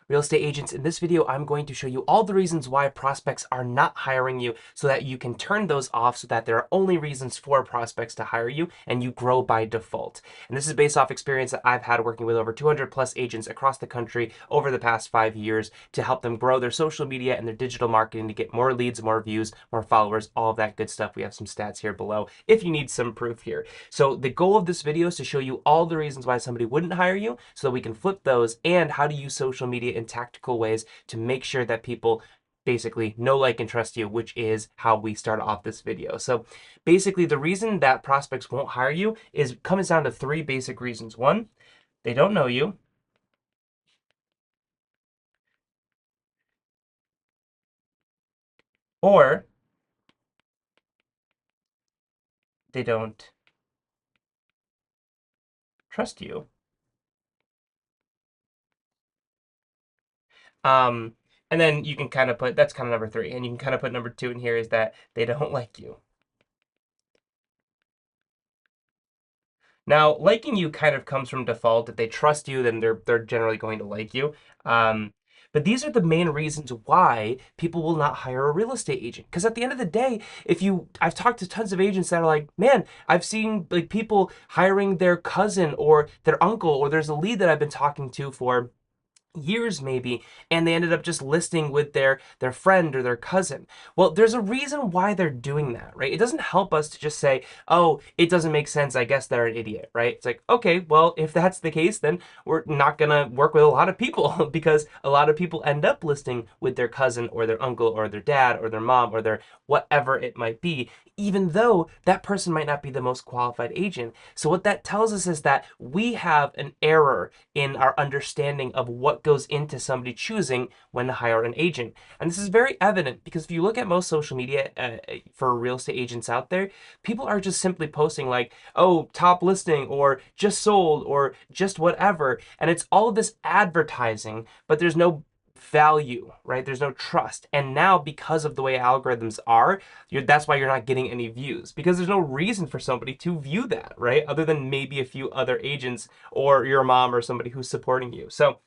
Real estate agents, in this video, I'm going to show you all the reasons why prospects are not hiring you so that you can turn those off so that there are only reasons for prospects to hire you and you grow by default. And this is based off experience that I've had working with over 200 plus agents across the country over the past 5 years to help them grow their social media and their digital marketing to get more leads, more views, more followers, all of that good stuff. We have some stats here below if you need some proof here. So the goal of this video is to show you all the reasons why somebody wouldn't hire you so that we can flip those and how to use social media in tactical ways to make sure that people basically know, like, and trust you, which is how we start off this video. So basically the reason that prospects won't hire you comes down to three basic reasons. One, they don't know you. Or they don't trust you. Um, and then you can kind of put, that's kind of number three. And you can kind of put number two in here is that they don't like you. Now, liking you kind of comes from default. If they trust you, then they're generally going to like you. Um, but these are the main reasons why people will not hire a real estate agent. Because at the end of the day, I've talked to tons of agents that are like, man, I've seen like people hiring their cousin or their uncle, or there's a lead that I've been talking to for years maybe, and they ended up just listing with their friend or their cousin. Well, there's a reason why they're doing that, right? It doesn't help us to just say, oh, it doesn't make sense, I guess they're an idiot, right? It's like, okay, well, if that's the case, then we're not gonna work with a lot of people because a lot of people end up listing with their cousin or their uncle or their dad or their mom or their whatever it might be, even though that person might not be the most qualified agent. So what that tells us is that we have an error in our understanding of what goes into somebody choosing when to hire an agent. And this is very evident because if you look at most social media for real estate agents out there, people are just simply posting like, oh, top listing or just sold or just whatever. And it's all of this advertising, but there's no value, right? There's no trust. And now because of the way algorithms are, that's why you're not getting any views, because there's no reason for somebody to view that, right? Other than maybe a few other agents or your mom or somebody who's supporting you. So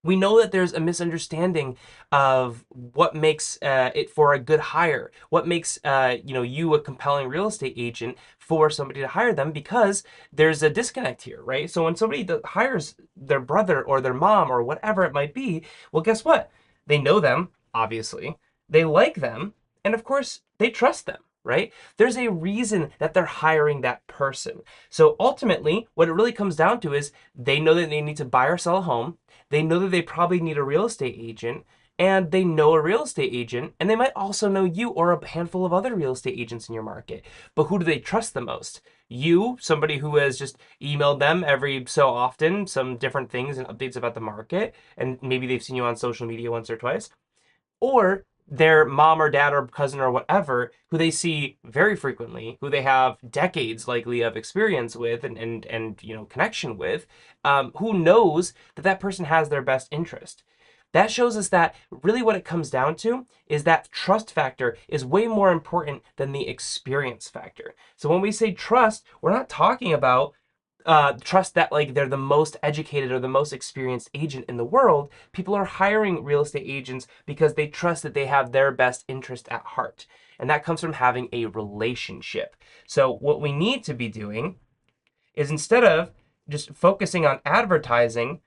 we know that there's a misunderstanding of what makes it for a good hire, what makes you a compelling real estate agent for somebody to hire them, because there's a disconnect here, right? So when somebody hires their brother or their mom or whatever it might be, well, guess what? They know them, obviously, they like them, and of course, they trust them. Right? There's a reason that they're hiring that person. So ultimately, what it really comes down to is they know that they need to buy or sell a home. They know that they probably need a real estate agent, and they know a real estate agent, and they might also know you or a handful of other real estate agents in your market. But who do they trust the most? You, somebody who has just emailed them every so often some different things and updates about the market, and maybe they've seen you on social media once or twice, or their mom or dad or cousin or whatever who they see very frequently, who they have decades likely of experience with and connection with, who knows that that person has their best interest. That shows us that really what it comes down to is that trust factor is way more important than the experience factor. So when we say trust, we're not talking about trust that like they're the most educated or the most experienced agent in the world. People are hiring real estate agents because they trust that they have their best interest at heart. And that comes from having a relationship. So what we need to be doing is, instead of just focusing on advertising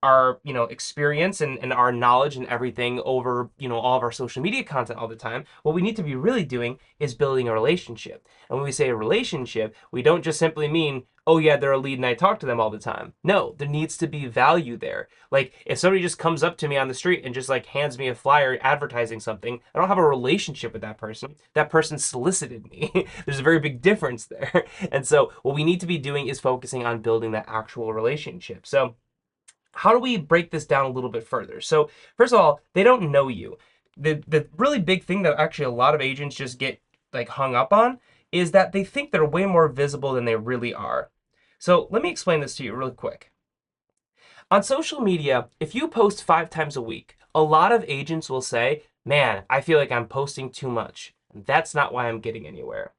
our experience and our knowledge and everything over all of our social media content all the time, what we need to be really doing is building a relationship. And when we say a relationship, we don't just simply mean, oh yeah, they're a lead and I talk to them all the time. No, there needs to be value there. Like if somebody just comes up to me on the street and just like hands me a flyer advertising something, I don't have a relationship with that person. That person solicited me. There's a very big difference there. And so what we need to be doing is focusing on building that actual relationship. So how do we break this down a little bit further? So first of all, they don't know you. The really big thing that actually a lot of agents just get like hung up on is that they think they're way more visible than they really are. So let me explain this to you really quick. On social media, if you post 5 times a week, a lot of agents will say, man, I feel like I'm posting too much. That's not why I'm getting anywhere.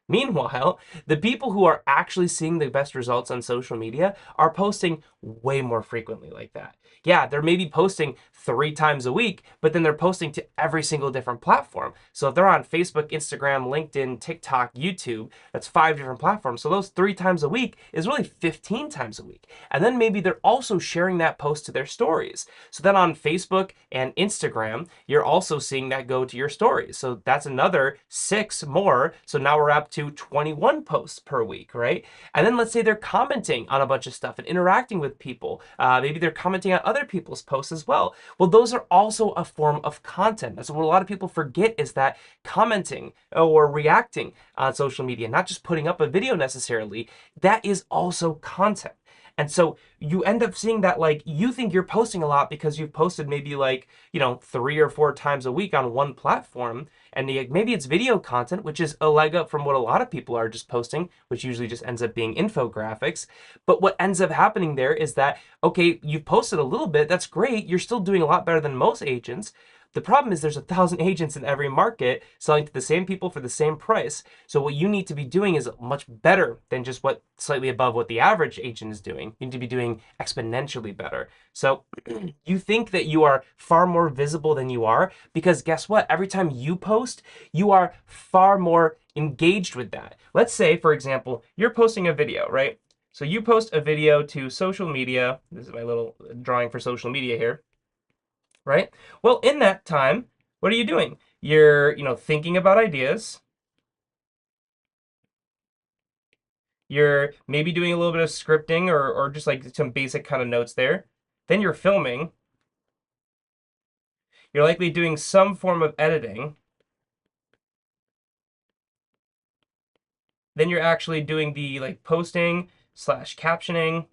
Meanwhile, the people who are actually seeing the best results on social media are posting way more frequently like that. Yeah, they're maybe posting 3 times a week, but then they're posting to every single different platform. So if they're on Facebook, Instagram, LinkedIn, TikTok, YouTube, that's 5 different platforms. So those 3 times a week is really 15 times a week. And then maybe they're also sharing that post to their stories. So then on Facebook and Instagram, you're also seeing that go to your stories. So that's another 6 more. So now we're up to 21 posts per week, right? And then let's say they're commenting on a bunch of stuff and interacting with people. Maybe they're commenting on other people's posts as well. Well, those are also a form of content. That's what a lot of people forget, is that commenting or reacting on social media, not just putting up a video necessarily, that is also content. And so you end up seeing that, like, you think you're posting a lot because you've posted maybe like, 3 or 4 times a week on one platform. And maybe it's video content, which is a leg up from what a lot of people are just posting, which usually just ends up being infographics. But what ends up happening there is that, okay, you've posted a little bit. That's great. You're still doing a lot better than most agents. The problem is there's 1,000 agents in every market selling to the same people for the same price. So what you need to be doing is much better than just what slightly above what the average agent is doing. You need to be doing exponentially better. So you think that you are far more visible than you are, because guess what? Every time you post, you are far more engaged with that. Let's say, for example, you're posting a video, right? So you post a video to social media. This is my little drawing for social media here, right? Well, in that time, what are you doing? You're, thinking about ideas. You're maybe doing a little bit of scripting, or just like some basic kind of notes there. Then you're filming. You're likely doing some form of editing. Then you're actually doing the like posting slash captioning.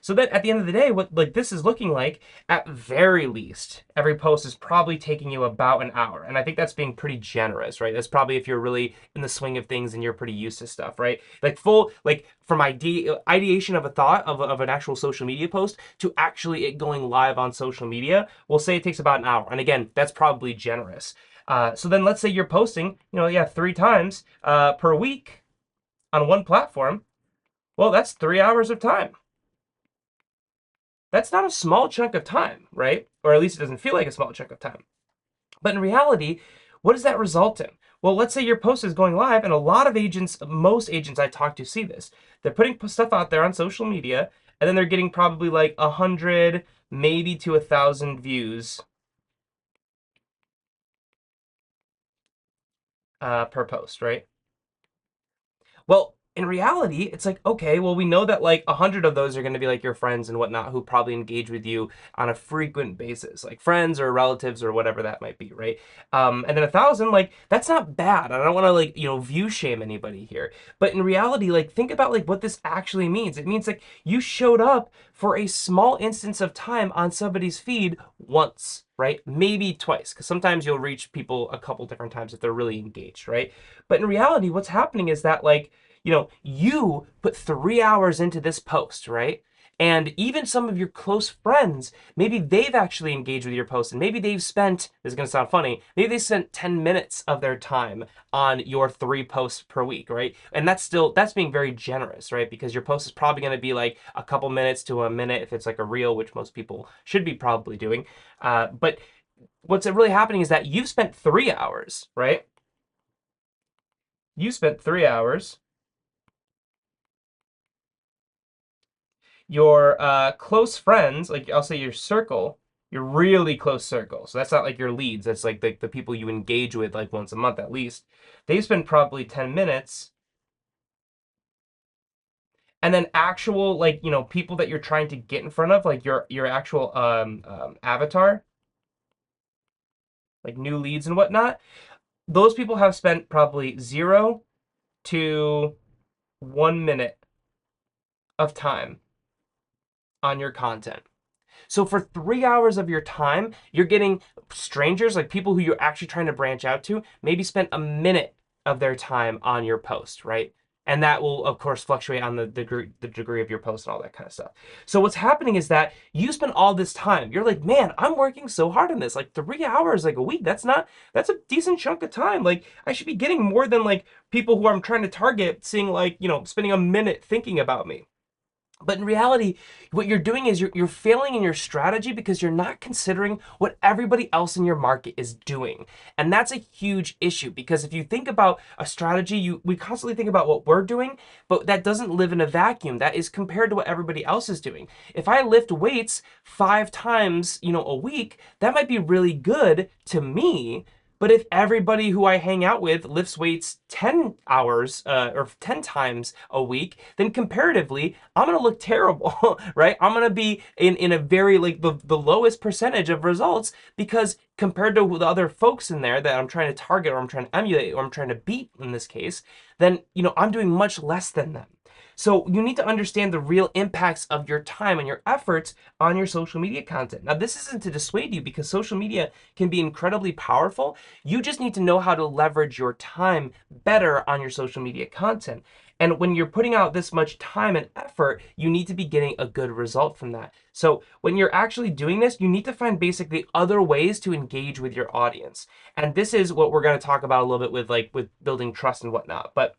So that at the end of the day, what like this is looking like, at very least, every post is probably taking you about an hour. And I think that's being pretty generous, right? That's probably if you're really in the swing of things and you're pretty used to stuff, right? Like full, like from ideation of a thought of an actual social media post to actually it going live on social media, we'll say it takes about an hour. And again, that's probably generous. So then let's say you're posting, yeah, 3 times per week on one platform. Well, that's 3 hours of time. That's not a small chunk of time, right? Or at least it doesn't feel like a small chunk of time. But in reality, what does that result in? Well, let's say your post is going live, and a lot of agents, most agents I talk to see this. They're putting stuff out there on social media, and then they're getting probably like 100, maybe to 1,000 views per post, right? Well, in reality, it's like, okay, well, we know that like 100 of those are going to be like your friends and whatnot who probably engage with you on a frequent basis, like friends or relatives or whatever that might be, right? And then 1,000, like, that's not bad. I don't want to like, view shame anybody here. But in reality, like, think about like what this actually means. It means like you showed up for a small instance of time on somebody's feed once, right? Maybe twice, because sometimes you'll reach people a couple different times if they're really engaged, right? But in reality, what's happening is that like, you put 3 hours into this post, right? And even some of your close friends, maybe they've actually engaged with your post, and maybe they've spent, this is going to sound funny, maybe they spent 10 minutes of their time on your 3 posts per week, right? And that's being very generous, right? Because your post is probably going to be like a couple minutes to a minute if it's like a reel, which most people should be probably doing. But what's really happening is that you've spent 3 hours, right? You spent 3 hours. Your close friends, like I'll say your circle, your really close circle. So that's not like your leads. That's like the people you engage with like once a month at least. They spend probably 10 minutes. And then actual like, people that you're trying to get in front of, like your actual avatar, like new leads and whatnot, those people have spent probably 0 to 1 minute of time on your content. So for 3 hours of your time, you're getting strangers, like people who you're actually trying to branch out to, maybe spent a minute of their time on your post, right? And that will, of course, fluctuate on the degree of your post and all that kind of stuff. So what's happening is that you spend all this time. You're like, man, I'm working so hard on this. Like 3 hours, like a week. That's a decent chunk of time. Like I should be getting more than like people who I'm trying to target seeing like, spending a minute thinking about me. But in reality, what you're doing is you're failing in your strategy because you're not considering what everybody else in your market is doing. And that's a huge issue because if you think about a strategy, we constantly think about what we're doing, but that doesn't live in a vacuum. That is compared to what everybody else is doing. If I lift weights 5 times, a week, that might be really good to me. But if everybody who I hang out with lifts weights 10 hours or 10 times a week, then comparatively, I'm going to look terrible, right? I'm going to be in a very, like, the lowest percentage of results because compared to the other folks in there that I'm trying to target or I'm trying to emulate or I'm trying to beat in this case, then, I'm doing much less than them. So you need to understand the real impacts of your time and your efforts on your social media content. Now, this isn't to dissuade you because social media can be incredibly powerful. You just need to know how to leverage your time better on your social media content. And when you're putting out this much time and effort, you need to be getting a good result from that. So when you're actually doing this, you need to find basically other ways to engage with your audience. And this is what we're going to talk about a little bit with building trust and whatnot. But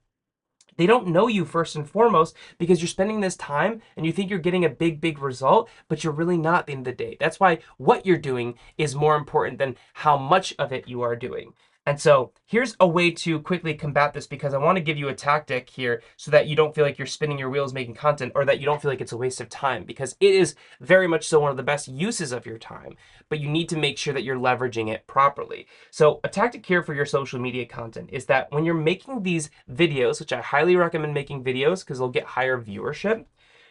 they don't know you first and foremost because you're spending this time and you think you're getting a big result, but you're really not at the end of the day. That's why what you're doing is more important than how much of it you are doing. And so here's a way to quickly combat this because I want to give you a tactic here so that you don't feel like you're spinning your wheels making content or that you don't feel like it's a waste of time because it is very much so one of the best uses of your time, but you need to make sure that you're leveraging it properly. So a tactic here for your social media content is that when you're making these videos, which I highly recommend making videos because they'll get higher viewership,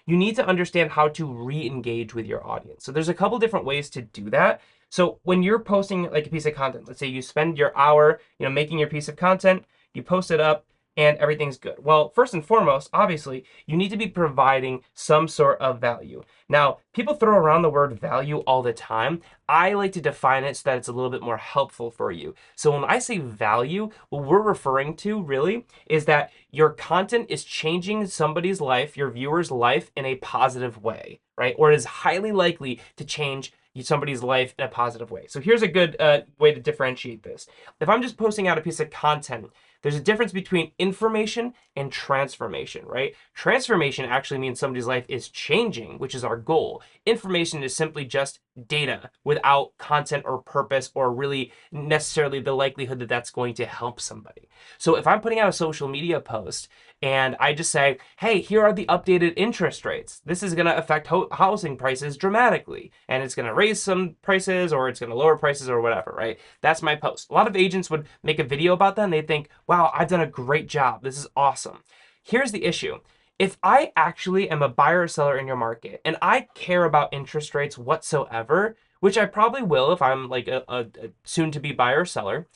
you need to understand how to re-engage with your audience. So there's a couple different ways to do that. So when you're posting like a piece of content, let's say you spend your hour, making your piece of content, you post it up and everything's good. Well, first and foremost, obviously, you need to be providing some sort of value. Now, people throw around the word value all the time. I like to define it so that it's a little bit more helpful for you. So when I say value, what we're referring to really is that your content is changing somebody's life, your viewer's life in a positive way, right? Or it is highly likely to change somebody's life in a positive way. So here's a good way to differentiate this. If I'm just posting out a piece of content, there's a difference between information and transformation, right? Transformation actually means somebody's life is changing, which is our goal. Information is simply just data without content or purpose or really necessarily the likelihood that that's going to help somebody. So if I'm putting out a social media post and I just say, hey, here are the updated interest rates. This is going to affect housing prices dramatically. And it's going to raise some prices or it's going to lower prices or whatever, right? That's my post. A lot of agents would make a video about that and they think, wow, I've done a great job. This is awesome. Here's the issue. If I actually am a buyer or seller in your market and I care about interest rates whatsoever, which I probably will if I'm like a soon-to-be buyer or seller,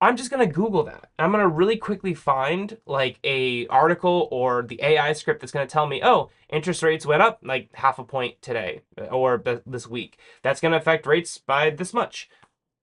I'm just gonna Google that. I'm gonna really quickly find like a article or the AI script that's gonna tell me, oh, interest rates went up like 0.5 point today or this week. That's gonna affect rates by this much.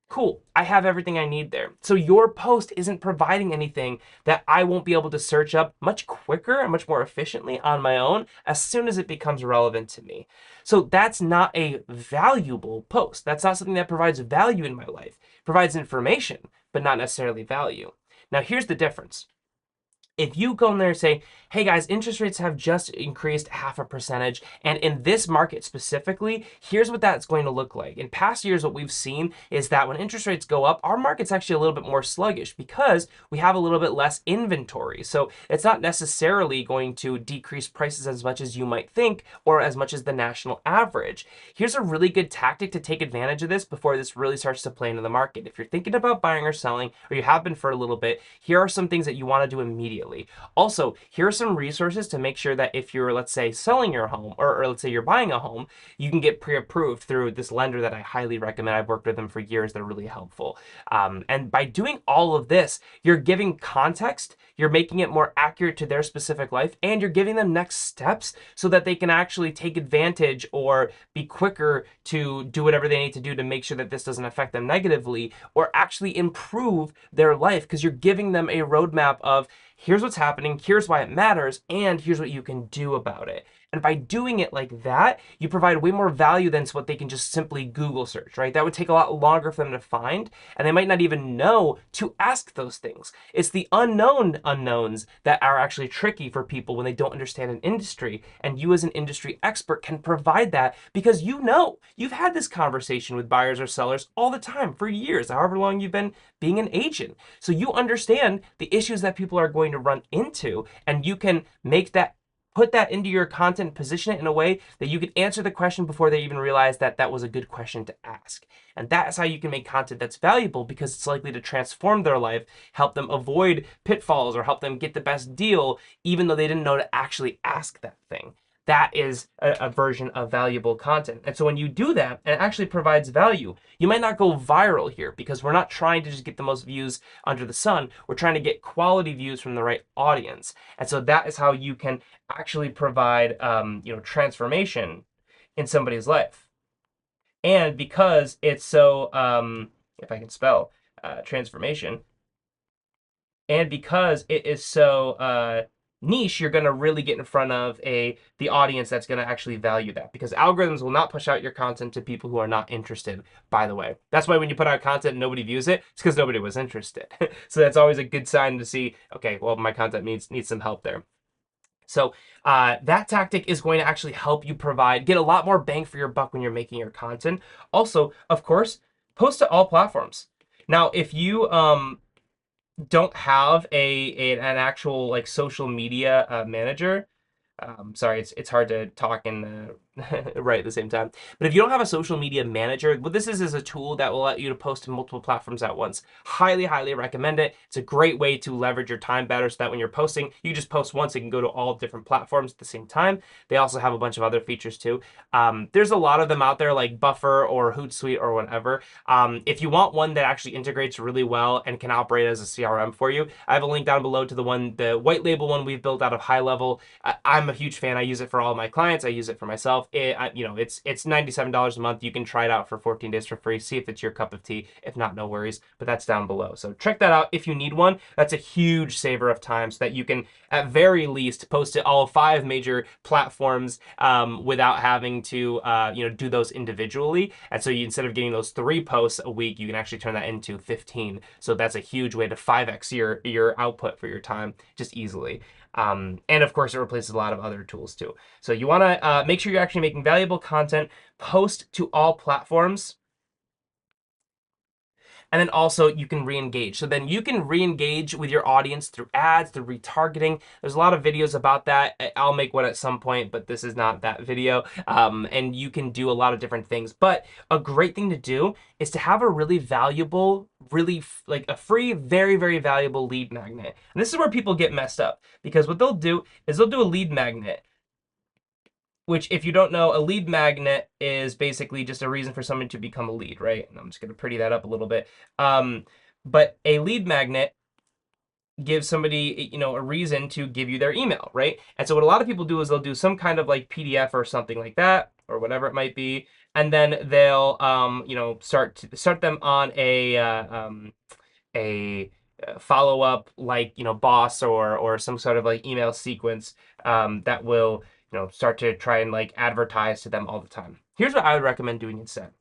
Cool, I have everything I need there. So your post isn't providing anything that I won't be able to search up much quicker and much more efficiently on my own as soon as it becomes relevant to me. So that's not a valuable post. That's not something that provides value in my life. It provides information, but not necessarily value. Now here's the difference. If you go in there and say, hey guys, interest rates have just increased 0.5%, and in this market specifically, here's what that's going to look like. In past years, what we've seen is that when interest rates go up, our market's actually a little bit more sluggish because we have a little bit less inventory. So it's not necessarily going to decrease prices as much as you might think or as much as the national average. Here's a really good tactic to take advantage of this before this really starts to play into the market. If you're thinking about buying or selling, or you have been for a little bit, here are some things that you want to do immediately. Also, here are some resources to make sure that if you're, let's say, selling your home or let's say you're buying a home, you can get pre-approved through this lender that I highly recommend. I've worked with them for years. They're really helpful. And by doing all of this, you're giving context, you're making it more accurate to their specific life, and you're giving them next steps so that they can actually take advantage or be quicker to do whatever they need to do to make sure that this doesn't affect them negatively or actually improve their life because you're giving them a roadmap of, here's what's happening, here's why it matters, and here's what you can do about it. And by doing it like that, you provide way more value than what they can just simply Google search, right? That would take a lot longer for them to find, and they might not even know to ask those things. It's the unknown unknowns that are actually tricky for people when they don't understand an industry. And you, as an industry expert, can provide that because you know you've had this conversation with buyers or sellers all the time for years, however long you've been being an agent. So you understand the issues that people are going to run into, and you can make that put that into your content, position it in a way that you can answer the question before they even realize that that was a good question to ask. And that's how you can make content that's valuable, because it's likely to transform their life, help them avoid pitfalls, or help them get the best deal, even though they didn't know to actually ask that thing. That is a version of valuable content. And so when you do that, and it actually provides value, you might not go viral here, because we're not trying to just get the most views under the sun. We're trying to get quality views from the right audience. And so that is how you can actually provide, transformation in somebody's life. And because it's so, if I can spell transformation, and because it is so niche, you're going to really get in front of the audience that's going to actually value that, because algorithms will not push out your content to people who are not interested, by the way. That's why when you put out content and nobody views it, it's because nobody was interested. So that's always a good sign to see, okay, well, my content needs some help there. So that tactic is going to actually help you get a lot more bang for your buck when you're making your content. Also, of course, post to all platforms. Now, if you don't have an actual like social media manager, sorry, it's hard to talk and write at the same time. But if you don't have a social media manager, what this is a tool that will let you to post to multiple platforms at once. Highly, highly recommend it. It's a great way to leverage your time better, so that when you're posting, you just post once, it can go to all different platforms at the same time. They also have a bunch of other features too. There's a lot of them out there, like Buffer or Hootsuite or whatever. If you want one that actually integrates really well and can operate as a CRM for you, I have a link down below to the white label one we've built out of High Level. I'm a huge fan. I use it for all of my clients. I use it for myself. It's $97 a month. You can try it out for 14 days for free. See if it's your cup of tea. If not, no worries. But that's down below. So check that out if you need one. That's a huge saver of time, so that you can, at very least, post to all 5 major platforms without having to do those individually. And so instead of getting those 3 posts a week, you can actually turn that into 15. So that's a huge way to 5x your output for your time just easily. And of course, it replaces a lot of other tools too. So you want to make sure you're actually making valuable content, post to all platforms, and then also you can re-engage. So then you can re-engage with your audience through ads, through retargeting. There's a lot of videos about that. I'll make one at some point, but this is not that video. And you can do a lot of different things. But a great thing to do is to have a really valuable, like a free, very, very valuable lead magnet. And this is where people get messed up, because what they'll do is they'll do a lead magnet, which, if you don't know, a lead magnet is basically just a reason for someone to become a lead, right? And I'm just going to pretty that up a little bit. But a lead magnet gives somebody, a reason to give you their email, right? And so what a lot of people do is they'll do some kind of like PDF or something like that, or whatever it might be, and then they'll, start them on a follow up, like, boss or some sort of like email sequence that will start to try and like advertise to them all the time. Here's what I would recommend doing instead.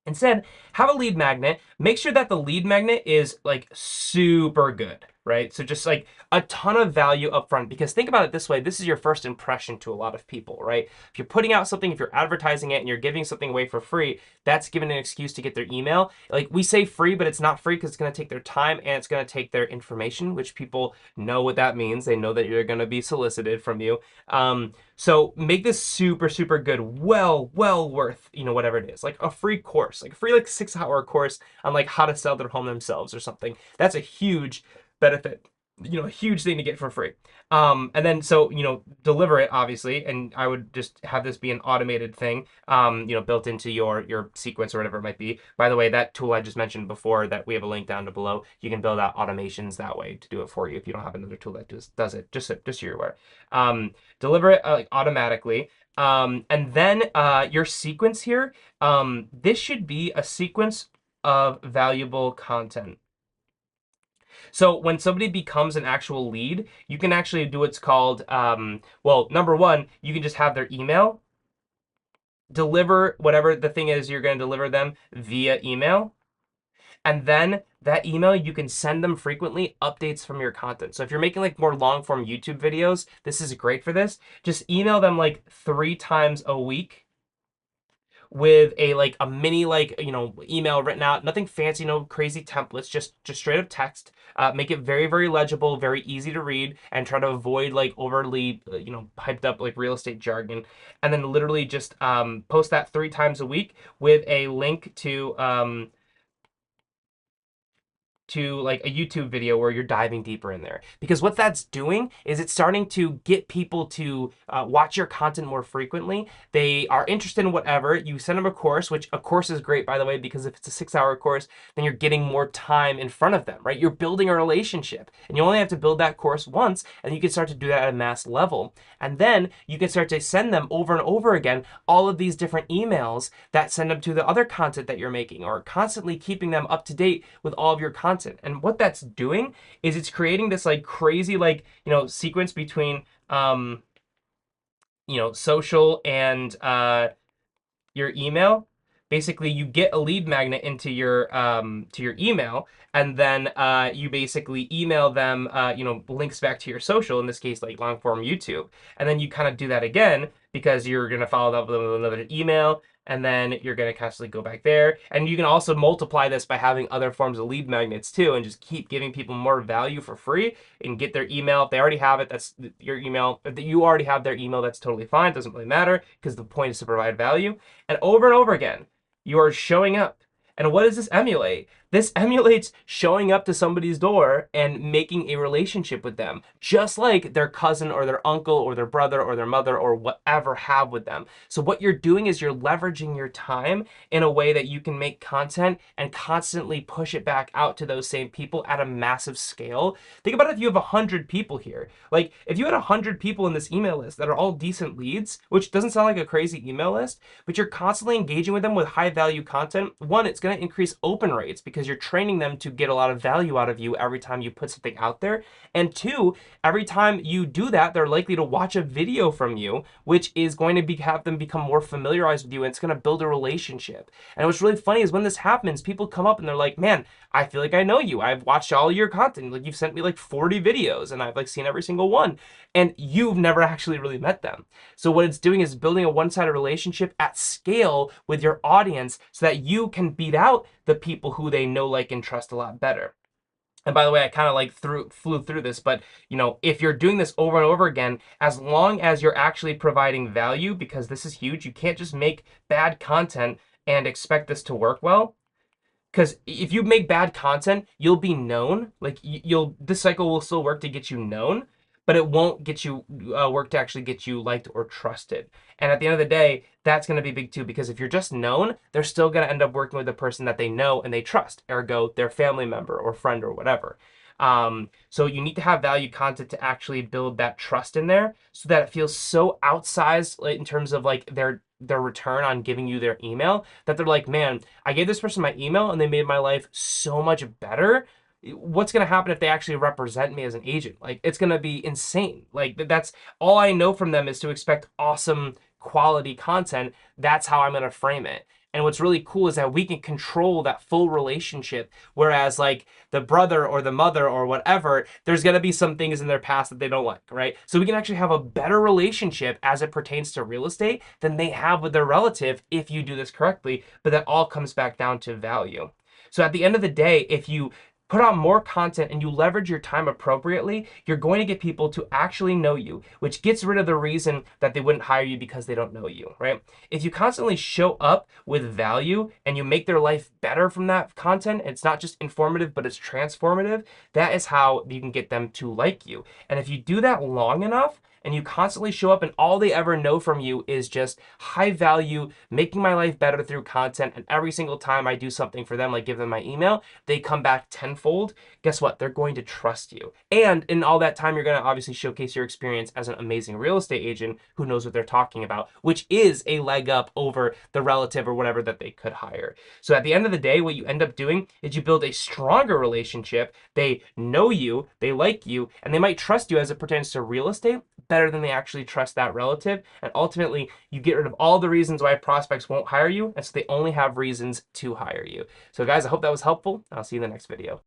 Instead, have a lead magnet. Make sure that the lead magnet is like super good, right? So just like a ton of value up front, because think about it this way. This is your first impression to a lot of people, right? If you're putting out something, if you're advertising it and you're giving something away for free, that's given an excuse to get their email. Like, we say free, but it's not free, because it's going to take their time and it's going to take their information, which people know what that means. They know that you're going to be solicited from you. So make this super, super good, well worth, whatever it is, like a free course, like a free, like 6-hour course on like how to sell their home themselves or something. That's a huge benefit, a huge thing to get for free. And then, so, deliver it, obviously. And I would just have this be an automated thing, built into your sequence or whatever it might be. By the way, that tool I just mentioned before, that we have a link down below, you can build out automations that way to do it for you if you don't have another tool that does it, just so you're aware. Deliver it like automatically. And then your sequence here, this should be a sequence of valuable content. So when somebody becomes an actual lead, you can actually do what's called, well, number one, you can just have their email, deliver whatever the thing is you're going to deliver them via email. And then that email, you can send them frequently updates from your content. So if you're making like more long form YouTube videos, this is great for this. Just email them like 3 times a week with a like a mini like email written out, nothing fancy, no crazy templates, just straight up text. Make it very very legible, very easy to read, and try to avoid like overly hyped up like real estate jargon. And then literally just post that 3 times a week with a link to like a YouTube video where you're diving deeper in there. Because what that's doing is it's starting to get people to watch your content more frequently. They are interested in whatever. You send them a course, which a course is great, by the way, because if it's a 6-hour course, then you're getting more time in front of them, right? You're building a relationship, and you only have to build that course once, and you can start to do that at a mass level. And then you can start to send them over and over again all of these different emails that send them to the other content that you're making, or constantly keeping them up to date with all of your content. And what that's doing is it's creating this like crazy like sequence between social and your email. Basically, you get a lead magnet into your to your email, and then you basically email them links back to your social, in this case like long form YouTube. And then you kind of do that again because you're going to follow up with another email, and then you're going to constantly go back there. And you can also multiply this by having other forms of lead magnets too, and just keep giving people more value for free and get their email. If they already have it, that's your email. If you already have their email, that's totally fine. It doesn't really matter, because the point is to provide value. And over again, you are showing up. And what does this emulate? This emulates showing up to somebody's door and making a relationship with them, just like their cousin or their uncle or their brother or their mother or whatever have with them. So what you're doing is you're leveraging your time in a way that you can make content and constantly push it back out to those same people at a massive scale. Think about if you have 100 people here. Like if you had 100 people in this email list that are all decent leads, which doesn't sound like a crazy email list, but you're constantly engaging with them with high value content, one, it's going to increase open rates because you're training them to get a lot of value out of you every time you put something out there. And two, every time you do that, they're likely to watch a video from you, which is going to have them become more familiarized with you, and it's going to build a relationship. And what's really funny is when this happens, people come up and they're like, man, I feel like I know you. I've watched all your content. Like you've sent me like 40 videos and I've like seen every single one. And you've never actually really met them. So what it's doing is building a one-sided relationship at scale with your audience so that you can beat out the people who they know, like, and trust a lot better. And by the way, I kind of like flew through this, but if you're doing this over and over again, as long as you're actually providing value, because this is huge, you can't just make bad content and expect this to work well. Because if you make bad content, you'll be known. Like this cycle will still work to get you known, but it won't get you work to actually get you liked or trusted. And at the end of the day, that's going to be big too, because if you're just known, they're still going to end up working with the person that they know and they trust, ergo their family member or friend or whatever. So you need to have value content to actually build that trust in there, so that it feels so outsized in terms of like their return on giving you their email, that they're like, man, I gave this person my email and they made my life so much better. What's going to happen if they actually represent me as an agent? Like, it's going to be insane. Like, that's all I know from them, is to expect awesome quality content. That's how I'm going to frame it. And what's really cool is that we can control that full relationship. Whereas like the brother or the mother or whatever, there's going to be some things in their past that they don't like, right? So we can actually have a better relationship as it pertains to real estate than they have with their relative if you do this correctly. But that all comes back down to value. So at the end of the day, if you put out more content and you leverage your time appropriately, you're going to get people to actually know you, which gets rid of the reason that they wouldn't hire you because they don't know you, right? If you constantly show up with value and you make their life better from that content, it's not just informative, but it's transformative, that is how you can get them to like you. And if you do that long enough, and you constantly show up and all they ever know from you is just high value, making my life better through content, and every single time I do something for them, like give them my email, they come back tenfold, guess what? They're going to trust you. And in all that time, you're going to obviously showcase your experience as an amazing real estate agent who knows what they're talking about, which is a leg up over the relative or whatever that they could hire. So at the end of the day, what you end up doing is you build a stronger relationship. They know you, they like you, and they might trust you as it pertains to real estate better than they actually trust that relative. And ultimately, you get rid of all the reasons why prospects won't hire you, and so they only have reasons to hire you. So guys, I hope that was helpful. I'll see you in the next video.